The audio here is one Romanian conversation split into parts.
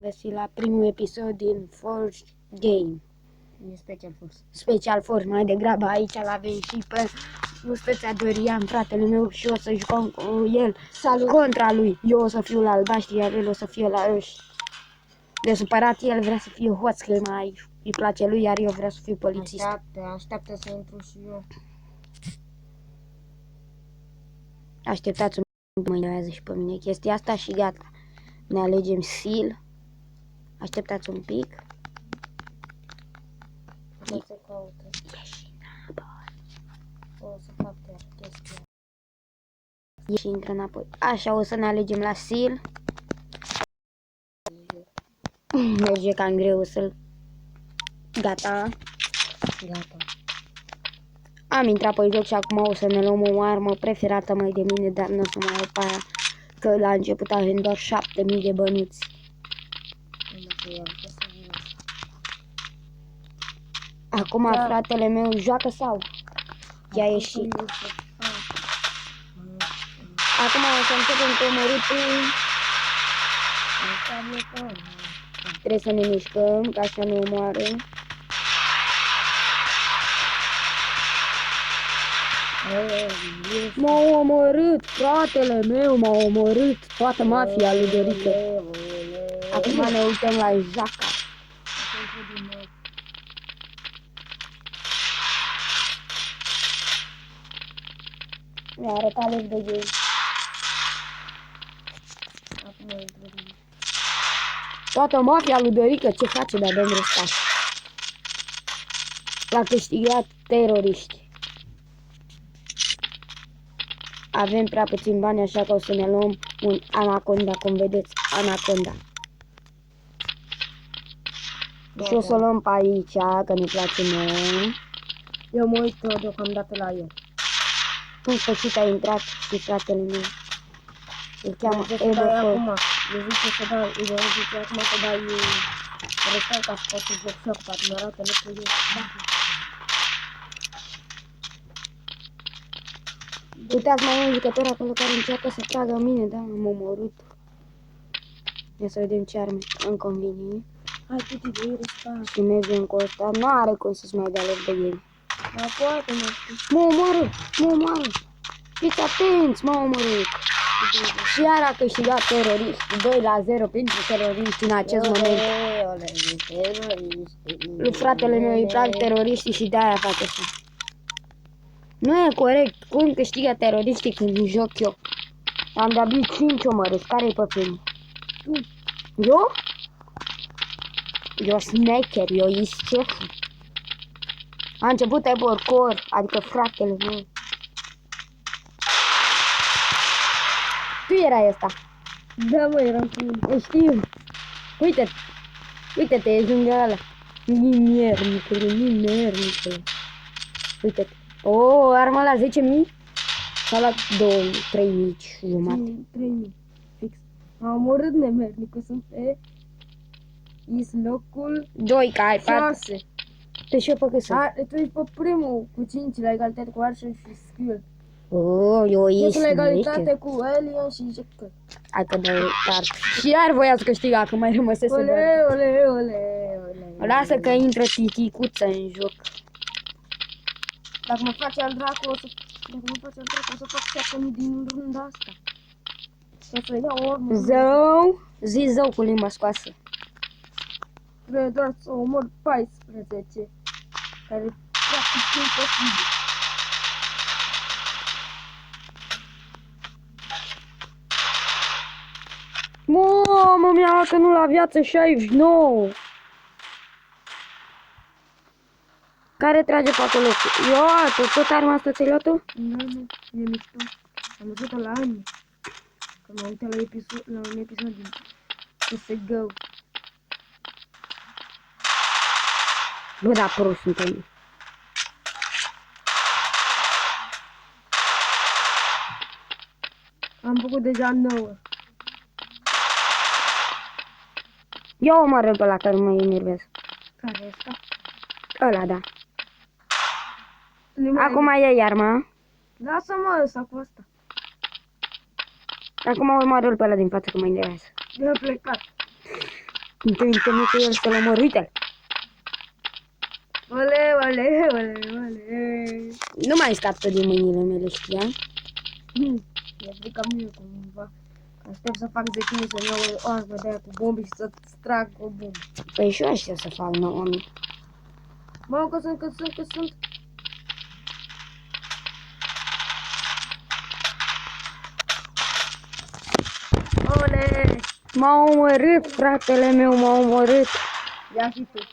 găsit la primul episod din Forge Game. E Special Force. Special Force, mai degrabă aici l-avem și pe Mustăța Dorian, fratele meu, și o să jucăm cu el. Salut! Contra lui. Eu o să fiu la albaștri, iar el o să fie la roșii. De supărat, el vrea să fie hoț, că îi place lui, iar eu vreau să fiu polițist. Așteaptă să intru și eu. Așteptați mă enervează și pe mine chestia asta și gata. Ne alegem Seal. Așteptați un pic. Nu se caută. O să fac chiar chestia. Și intră înapoi. Așa, o să ne alegem la Seal. Merge cam greu să-l... Gata. Gata. Am intrat pe joc și acum o să ne luăm o armă preferată mai de mine, dar nu o să mai ai pe aia, că la început avem doar 7000 de bănuți. Acum fratele meu joacă sau? I-a ieșit. Acum o să începem cu omorâtul. Trebuie să ne mișcăm, ca să nu omoară. M-a omorât, fratele meu m-a omorât, toată mafia lui Dorică. Acum ne uităm la Jaca. Mi-a arătat loc de game. Toată mafia lui Dorică, ce face de-a dăm restat? L-a câștigat teroriști. Avem prea puțin bani, așa că o să ne luăm un Anaconda, cum vedeți, Anaconda. Și o să o luăm pe aici, că ne place nouă. Eu mă uit deocamdată la el. În sfârșit a intrat și fratele meu. Îl cheamă Edo. Acum. Eu zice să dai, eu zice acum să dai restant ca să poți să joc și eu, poate mi arată lucrul eu. Uitați, mai e un jucător acolo care încearcă să tragă în mine, da, m-am omorât. Ia să vedem ce arme îmi convine. Hai, tu te iei restant. Și mergem cu ăsta, nu are cum să-ți mai dea loc de game. Dar poate, mă știu. Mă omoară. Fiți atenți, m-a omorât. Și iar a câștigat teroriști, 2-0 pentru teroriști în acest moment. Lui fratele meu îi plac teroriștii și de-aia face așa. Nu e corect, cum câștigă teroriștii când joc eu? Am de-abia 5 omorâți, care-i pe primul? Eu? Eu sneaker, eu ești șeful. A început Eborcor, adică fratele meu. Tu erai ăsta. Da, mă, eram cu mine. Știu. Uite-te, ești lângă ăla. Nimernicule. Uite-te. O, arma la 10.000? S-a luat 2-3.000 jumate. 3.000. Fix. Am omorât nemernicul, sunt pe... Is locul 2, că ai 6. Pe și eu pe cât sunt? Tu ești pe primul cu 5 la egalitate cu Archer și Skill. Eu Ești ești la egalitate sneaker. cu Alien și Jekyll. Hai că dă tart. Și iar voia să câștiga, că mai rămăsese doar. Ole. Lasă că intră titicuță în joc. Dacă mă face al dracu, o să fac 7.000 din runda asta. O să iau ormă. Zi zău cu limba scoasă. Trebuie doar să omor 14. Care practic e imposibil. Mamă, mi-a luat că nu la viață 69. Care trage pe acolo? Eu, tot arma asta ți-ai luat-o? Nu, e mișto. Am văzut-o la ani. Când m-am uitat la un episod din CSGO. Bă, da, prost suntem. Am făcut deja 9. Eu omorâl pe ăla care mă enervează. Care e asta? Ăla, da. Acum e arma. Lasă-mă ăsta cu asta. Acum omoară-l pe ăla din față că mă enervează. Eu am plecat. Întâlnită-mi cu el să-l omor, uite-l. Ole, ole, ole, ole. Nu mai scapă din mâinile mele, știam? E frica mie cumva. Aștept să fac 10.000 să-mi iau o armă de aia cu bombe și să trag o bombă. Păi și eu aștept să fac 9000. Mamă, că sunt. Ole! M-a omorât, fratele meu, m-a omorât. Ia și tu.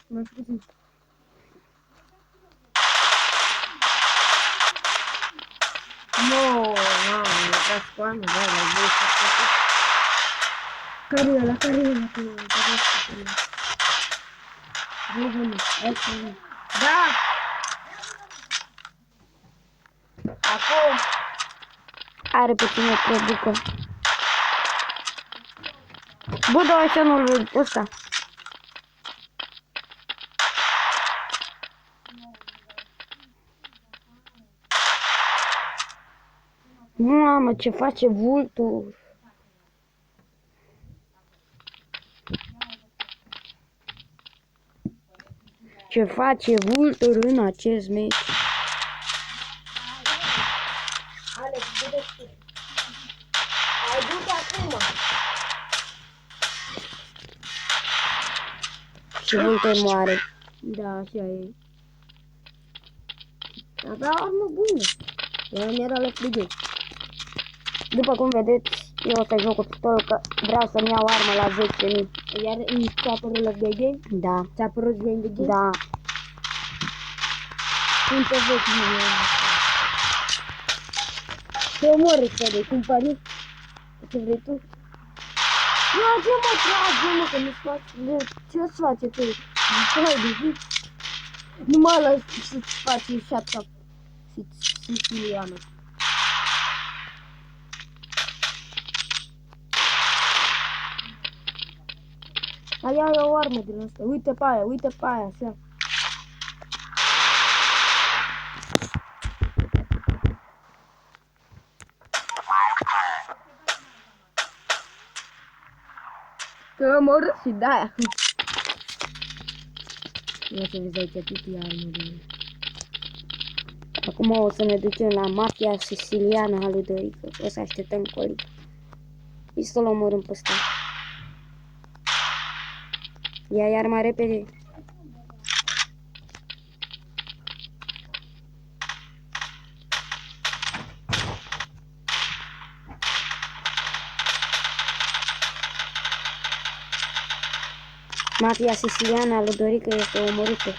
Mai puțin. No, mamă, dați cu anul, da, la voi. Care e ăla? Da! Acum! Are pe cine producă. Bă, dar așa nu-l văd ăsta. Mamă, ce face vultul. Ce face vultul în acest meci. Alex, du-te. Ai du-te acum! Și vultul moare. Da, așa e. Avea armă bună. Ea mi-era la frigă. După cum vedeți, eu o să joc cu pistolul că vreau să-mi iau armă la 10.000. Iar ți-a apărut la de game? Da, Ți-a apărut game de game? da. Cum te vezi mie? Te omori să cumpări? Ce vrei tu? Trage-mă, că nu-ți faci. Ce-ți face tu? Nu mă lăs să-ți faci șapca siciliană. Hai, ia o armă din asta. Uite pe aia, așa. Că omor și de-aia. Ia să vezi aici titi armă de mine. Acum o să ne ducem la mafia siciliană a lui Dorică. O să așteptăm colic. Și să-l omorâm pe ăsta. Ia arma repede. Mafia siciliană a lui Dorică este omorâtă.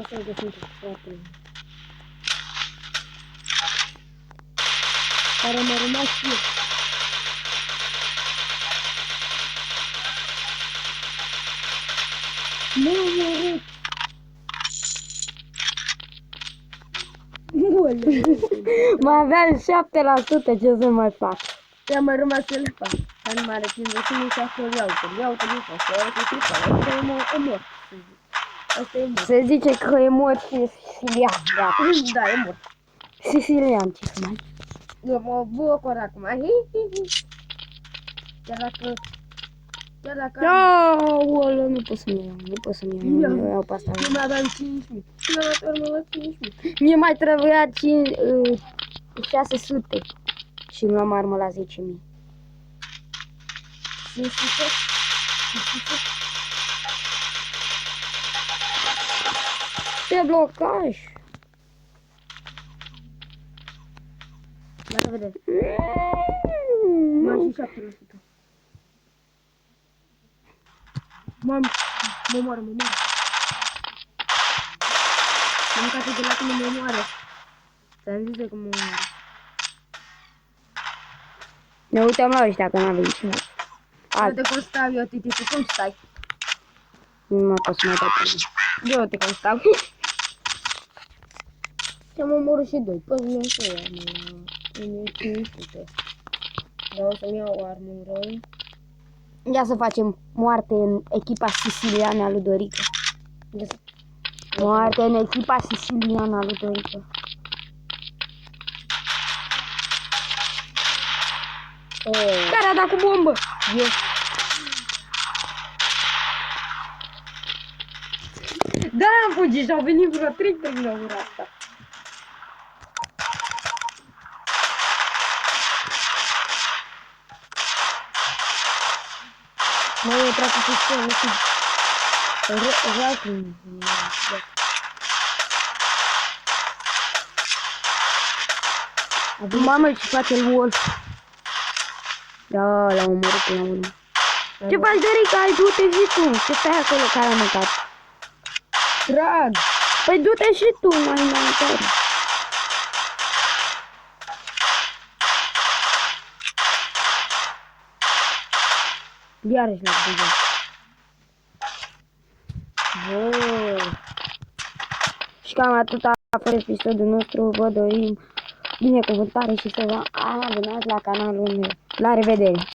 Asta-l găsim pe frate. Care m-a rămas și eu. M-a omorât. Mai aveam 7%, ce să mai fac? Ți-a mai rămas elefant. Care mai are 50 și acolo iau-te, asta mă omor. Asta e mort. Se zice că e mort sicilian, da. Da, e mort. Sicilian, ce să mai... Eu mă bucur acum. Chiar dacă... Aoleu, nu pot să-mi iau, nu pot să-mi iau, eu iau pe asta. Nu mai aveam 5.000. Și mi-am luat urmă la 5.000. Mie mai trebuia 600 și mi luam armă la 10.000. 500? Ce blocaj! Ia să vedem. Mai și 7%. Mă moară. Am mâncat de la tine, mă moară. Ți-am zis de cum mă moară. Ne uităm la ăștia, că n-avem ce. Eu te constau, eu, Titi, tu cum stai? Nu mai pot să mai dau pe mine. Eu te constau. Și am omorât și doi. Păi nu știu, am 1500. Dar o să-mi iau armură. Ia să facem moarte în echipa siciliană a lui Dorica. Moarte în echipa siciliană a lui Dorica. Oh, Care a dat cu bombă? eu. Da, am fugit și au venit vreo 3 prin la ura asta. Mă, e prea cu pistol, nu știu. Mamă, ce face el Wolf? Da, l-a omorât până la urmă. Ce faci, Dorica? Hai, du-te și tu. Ce stai acolo care a mâncat? Trag! Păi du-te și tu, mai înainte. Iarăși l-a băgat. Bă, Și cam atât a fost episodul nostru. Vă dorim binecuvântare și să vă abonați la canalul meu. La revedere!